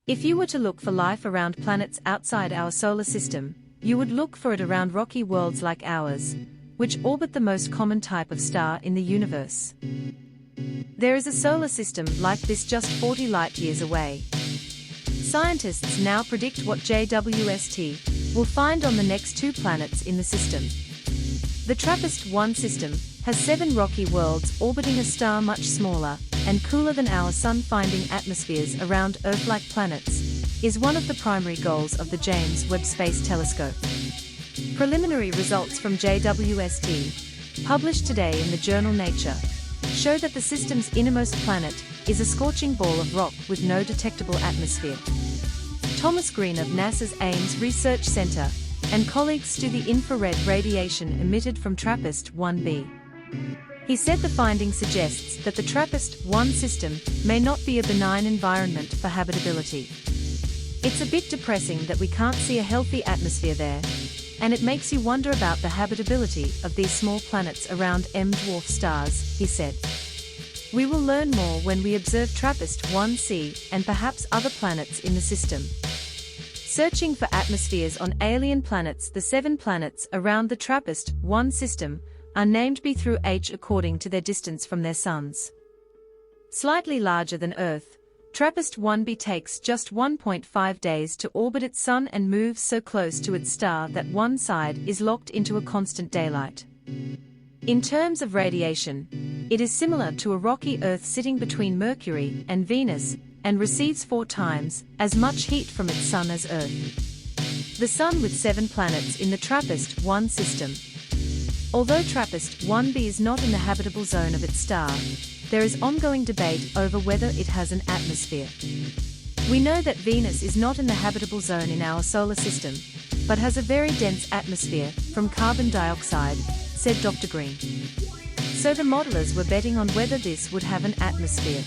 If you were to look for life around planets outside our solar system, you would look for it around rocky worlds like ours, which orbit the most common type of star in the universe. There is a solar system like this just 40 light-years away. Scientists now predict what JWST will find on the next 2 planets in the system. The TRAPPIST-1 system has 7 rocky worlds orbiting a star much smaller and cooler than our Sun. Finding atmospheres around Earth-like planets is one of the primary goals of the James Webb Space Telescope. Preliminary results from JWST, published today in the journal Nature, show that the system's innermost planet is a scorching ball of rock with no detectable atmosphere. Dr Greene of NASA's AMES Research Center and colleagues study the infrared radiation emitted from TRAPPIST-1b. He said the finding suggests that the TRAPPIST-1 system may not be a benign environment for habitability. It's a bit depressing that we can't see a healthy atmosphere there, and it makes you wonder about the habitability of these small planets around dwarf stars, he said. We will learn more when we observe TRAPPIST-1c and perhaps other planets in the system. Searching for atmospheres on alien planets. The 7 planets around the TRAPPIST-1 system are named B through H according to their distance from their suns. Slightly larger than Earth, TRAPPIST-1b takes just 1.5 days to orbit its sun and moves so close to its star that one side is locked into a constant daylight. In terms of radiation, it is similar to a rocky Earth sitting between Mercury and Venus and receives 4 times as much heat from its sun as Earth. The Sun with 7 planets in the TRAPPIST-1 system. Although TRAPPIST-1b is not in the habitable zone of its star, there is ongoing debate over whether it has an atmosphere. We know that Venus is not in the habitable zone in our solar system, but has a very dense atmosphere from carbon dioxide, said Dr. Greene. So the modelers were betting on whether this would have an atmosphere.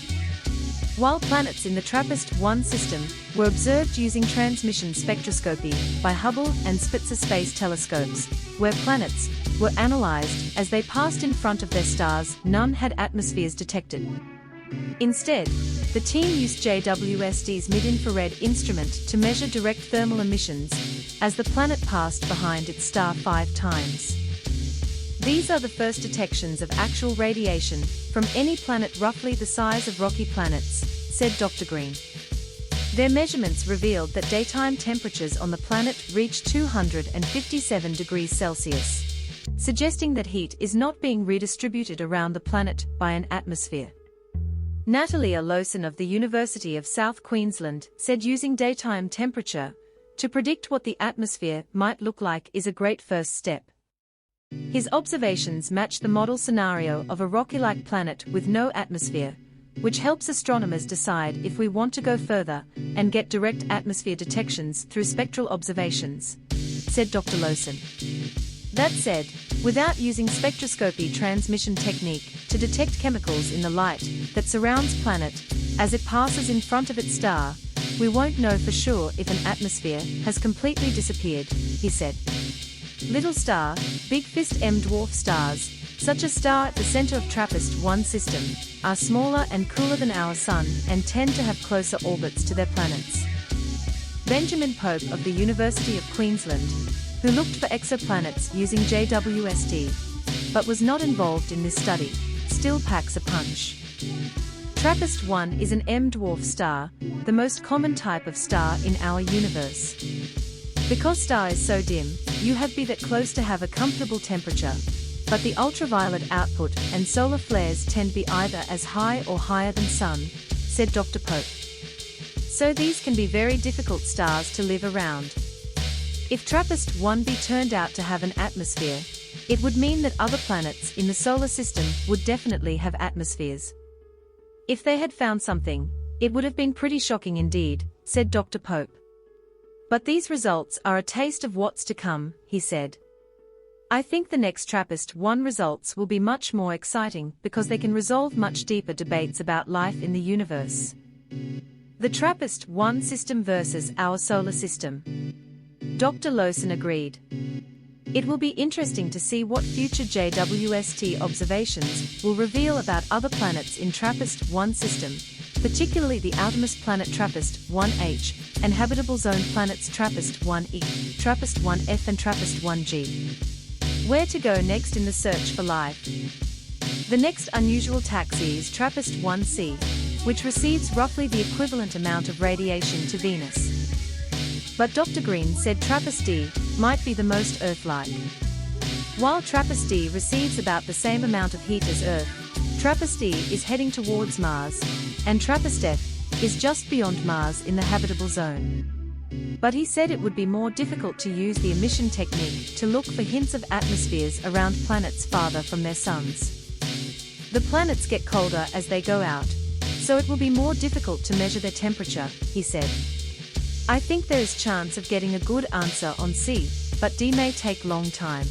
While planets in the TRAPPIST-1 system were observed using transmission spectroscopy by Hubble and Spitzer space telescopes, where planets were analyzed as they passed in front of their stars, none had atmospheres detected. Instead, the team used JWST's mid-infrared instrument to measure direct thermal emissions as the planet passed behind its star 5 times. These are the first detections of actual radiation from any planet roughly the size of rocky planets, said Dr. Greene. Their measurements revealed that daytime temperatures on the planet reached 257 degrees Celsius, suggesting that heat is not being redistributed around the planet by an atmosphere. Nataliea Lowson of the University of South Queensland said using daytime temperature to predict what the atmosphere might look like is a great first step. His observations match the model scenario of a rocky-like planet with no atmosphere, which helps astronomers decide if we want to go further and get direct atmosphere detections through spectral observations, said Dr. Lowson. That said, without using spectroscopy transmission technique to detect chemicals in the light that surrounds planet as it passes in front of its star, we won't know for sure if an atmosphere has completely disappeared, he said. Little star, big fist dwarf stars, such a star at the center of TRAPPIST-1 system, are smaller and cooler than our Sun and tend to have closer orbits to their planets. Benjamin Pope of the University of Queensland, who looked for exoplanets using JWST, but was not involved in this study, still packs a punch. TRAPPIST-1 is an dwarf star, the most common type of star in our universe. Because star is so dim, you have to be that close to have a comfortable temperature, but the ultraviolet output and solar flares tend to be either as high or higher than Sun, said Dr. Pope. So these can be very difficult stars to live around. If TRAPPIST-1b turned out to have an atmosphere, it would mean that other planets in the solar system would definitely have atmospheres. If they had found something, it would have been pretty shocking indeed, said Dr. Pope. But these results are a taste of what's to come, he said. I think the next TRAPPIST-1 results will be much more exciting because they can resolve much deeper debates about life in the universe. The TRAPPIST-1 system versus our solar system. Dr. Lowson agreed. It will be interesting to see what future JWST observations will reveal about other planets in TRAPPIST-1 system, particularly the outermost planet TRAPPIST-1h, and habitable zone planets TRAPPIST-1e, TRAPPIST-1f and TRAPPIST-1g. Where to go next in the search for life? The next unusual taxi is TRAPPIST-1c, which receives roughly the equivalent amount of radiation to Venus. But Dr. Greene said TRAPPIST-D might be the most Earth-like. While TRAPPIST-D receives about the same amount of heat as Earth, TRAPPIST-E is heading towards Mars, and TRAPPIST-F is just beyond Mars in the habitable zone. But he said it would be more difficult to use the emission technique to look for hints of atmospheres around planets farther from their suns. The planets get colder as they go out, so it will be more difficult to measure their temperature, he said. I think there is chance of getting a good answer on C, but D may take long time.